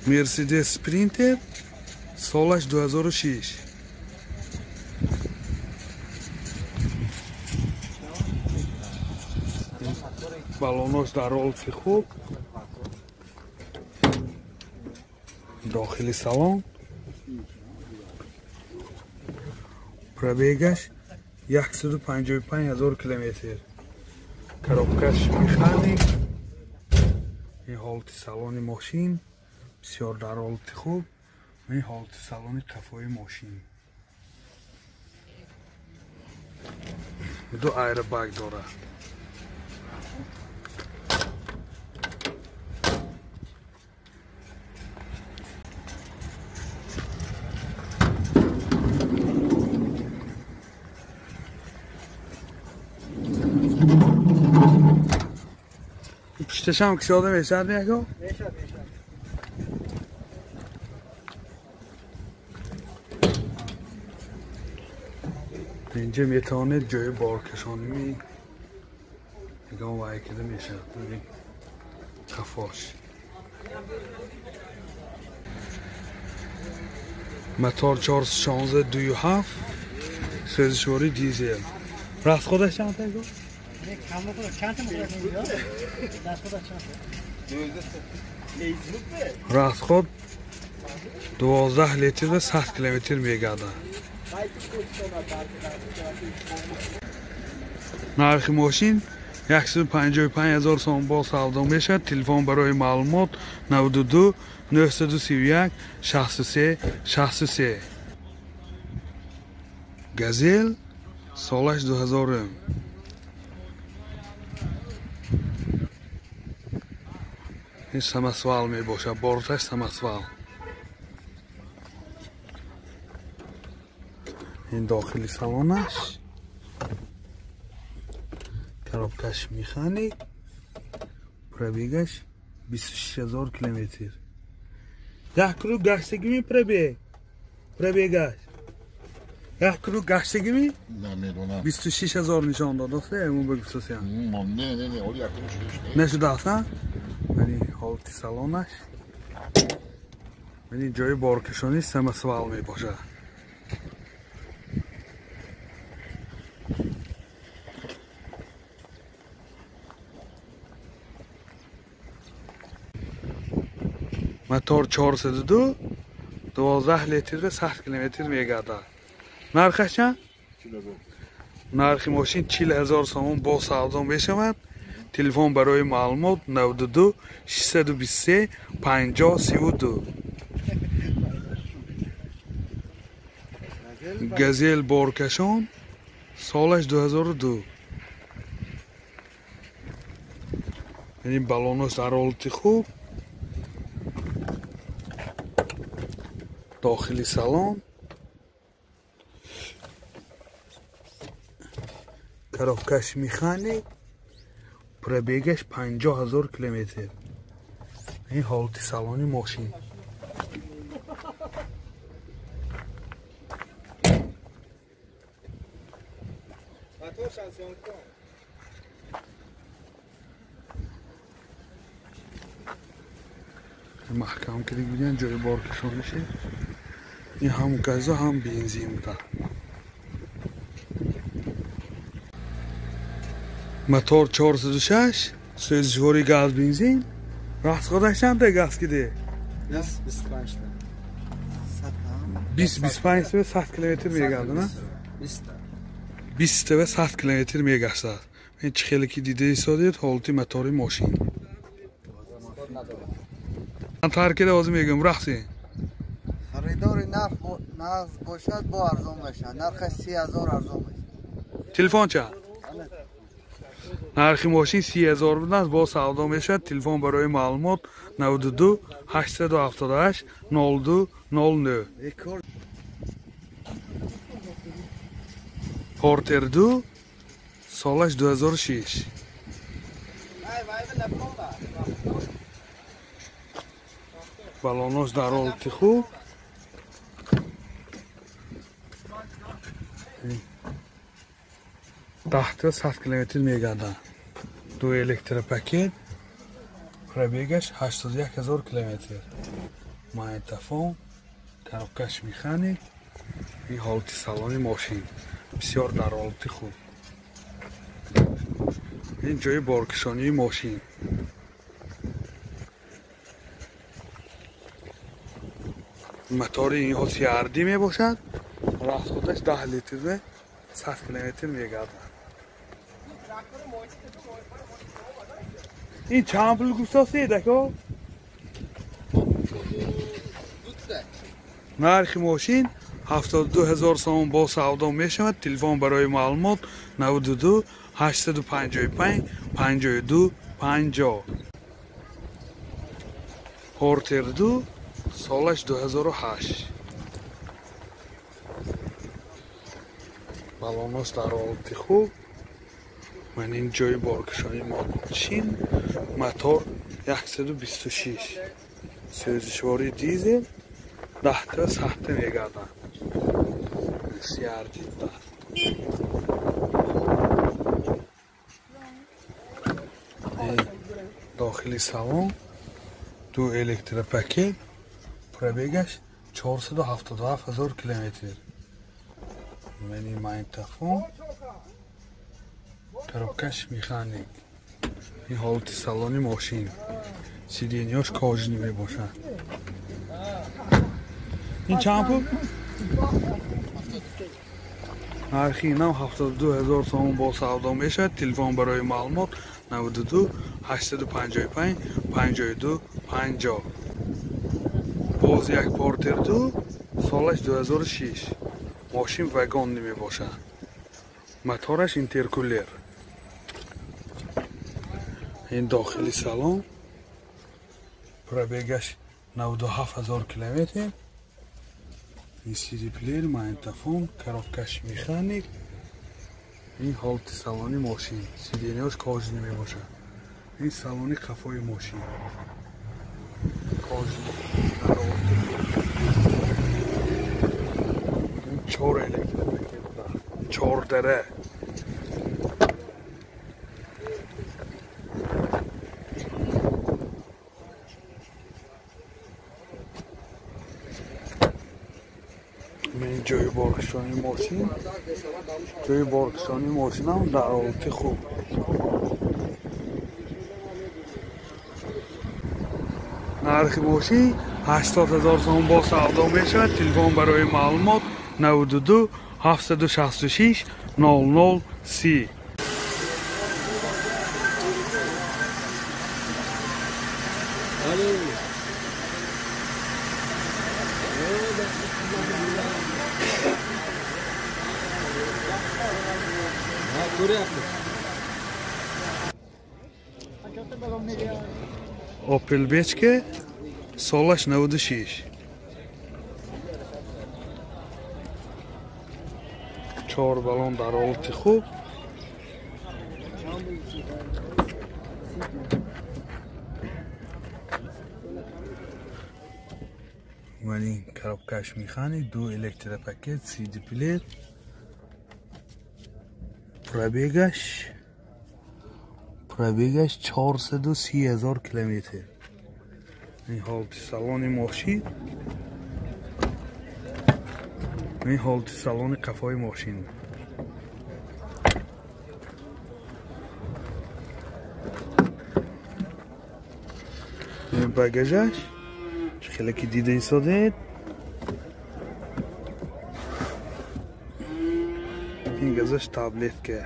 مرسیدس سپرینتر سالش 2006. بالوناش در حالت خوب. داخل سالن پرابیگش 155,000 کیلومتر. коробкаш механик. این حالت سالن ماشین بسیار در حالت خوب. این حالت سالن قفای ماشین. دو ایربگ داره. پشتش هم کشاده میشد میگو؟ میشد. اینجا میتونه جای بارکشانی نگاه وای کده میشد. خفاش موتور 416 سوزشواری دیزل. راست خودش چند تا گو؟ راست خود 12 لیتر و 100 کیلومتر میگرده. نرخ ماشین 155,000 سوم با سودا میشه. تلفن برای معلومات 92 931 63 63. گازل سالش 2000. این سمسوال می باشه. بارتش سمسوال. این داخلی سالانش коробкаш механик. пробегаш 26,000 километр. یک کروب گشتگی می пробегаш. یک کروب گشتگی می؟ نمیدونم. 26,000 نشان داد. درسته؟ اون بگو سوسیان. نه اولی یک کروب نشده اصلا؟ ولی حالت سالانش ولی جای بارکشانی سمسوال می باشه. موتور 402 12 لیتر و 100 کیلومتر میگرده. نرخش چند؟ نرخ ماشین 40,000 سوم با سودا میشود. تلفن برای معلومات 92 623 50 32. گازل بارکشان سالش 2002. یعنی بالونش در حالت خوب. داخلی سالن коробкаш механик. пробегаш 50,000 километр. این حالت سالن ماشین. محکم که دیگه جای بارکشانشه. این هم گاز هم بنزین بوده. موتور 406 سوزشواری گاز بنزین. راست خودش چند تا گاز کده؟ 25 تا. 25 تا 100 کیلومتر میگرده نه؟ 20 تا 100 کیلومتر میگشته. این چه خیلی که دیده ایستادید حالت موتور ماشین. من ترکیده واسه میگم رخصی. خریدار نرخ باشد با ارزان بشه. نرخ 30,000 ارزان بشه. تلفن چه؟ نرخ ماشین 30,000 بود با سودا میشه. تلفن برای معلومات 92 878 02 09. پورتر 2 سالش 2006. بالوناش در حالت خوب. تحت 100 کیلومتر میگرده. دو الکتر پاکت. پرابیگش 81,000 کیلومتر. магнитофон, коробкаш механик. این حالت سالن ماشین بسیار در حالت خوب. این جای بارکشانی ماشین. موتور این ها سیاردی می باشد. راست خودش 10 لیتر به 100 کیلومتر می گردد. این چند پول گوشتاسیه دکو؟ نرخ ماشین 72,000 سوم با سودا می شود. تلفن برای معلومات 92 855 52 50. پورتر 2 سالش 2008. بالانش در حالت خوب. من این جای بارکشانی ماشین موتور 126 سوزشواری دیزل 10 تا 100 تا میگردن. سیاردی داخلی سالن 2 الکتروپاکت پربیگش 477,000 کیلومتر. منی ماینتافون коробкаш механик. این حالت سالن ماشین سیدینیاش کاجنی می باشد. این چند پول؟ نرخی اینم 72,000 سوم با سودا می شود. تلفن برای معلومات 92 855 52 50. باز یک پورتر 2 سالش 2006. ماشین وگان می باشد. موتورش اینترکولر. این داخلی سالن پربیگش 97,000 کیلومتر. این سیدی پلیر ماینتافون коробкаш механик. این حالت سالن ماشین سیدینیاش کاجنی می باشد. این سالن قفای ماشین کاجنی در حالت این 4 الکتروپاکت 4 دره. من جای بارکشانی ماشین هم در حالت خوب. نرخ ماشین 80,000 سوم با سودا می شود. تلفن برای معلومات 92 766 0030. Opel Bechke سالش 96. 4 بالون در حالت خوب. من این коробкаш механик 2 الکتروپاکت CD پلیر پربیگش 430,000 کیلومتر. این حالت سالن ماشین این حالت سالن قفای ماشین. این باگاژش خیلی که دیده ایستاده. این گازش تابلت که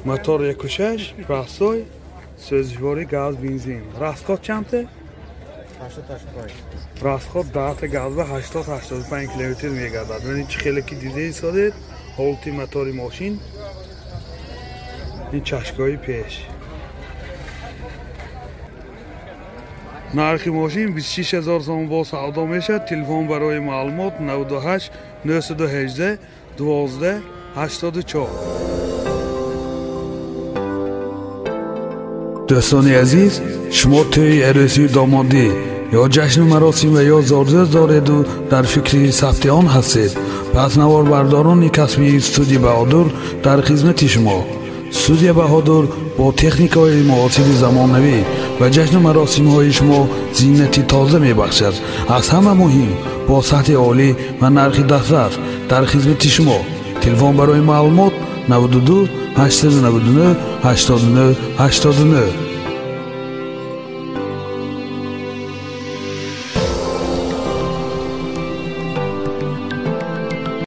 موتور 1.6 راستای سوزشواری گاز بنزین. راستخود چنده؟ 85. راستخود 10 تا گاز و 80-85 کیلومتر میگردد. ببینید چه خیلی که دیده ایستاده. حالت موتور ماشین این چشمای پیش. نرخ ماشین 26,000 سوم با سودا میشه. تلفن برای معلومات 98 918 12 84. دوستان عزیز، شما توی عروسی دامادی ё ҷашну маросим ва ё зорзёд дореду дар фикри сабти он ҳастед, пас наворбардорони касби студияи Баҳодур дар хизмати шумо. студияи Баҳодур бо техникаҳои муосири замонавӣ ва ҷашну маросимҳои шумо зиннати тоза мебахшад. аз ҳама муҳим, бо сатҳи олӣ ва нархи дастрас дар хизмати шумо. телефон барои маълумот 92 899 89 89.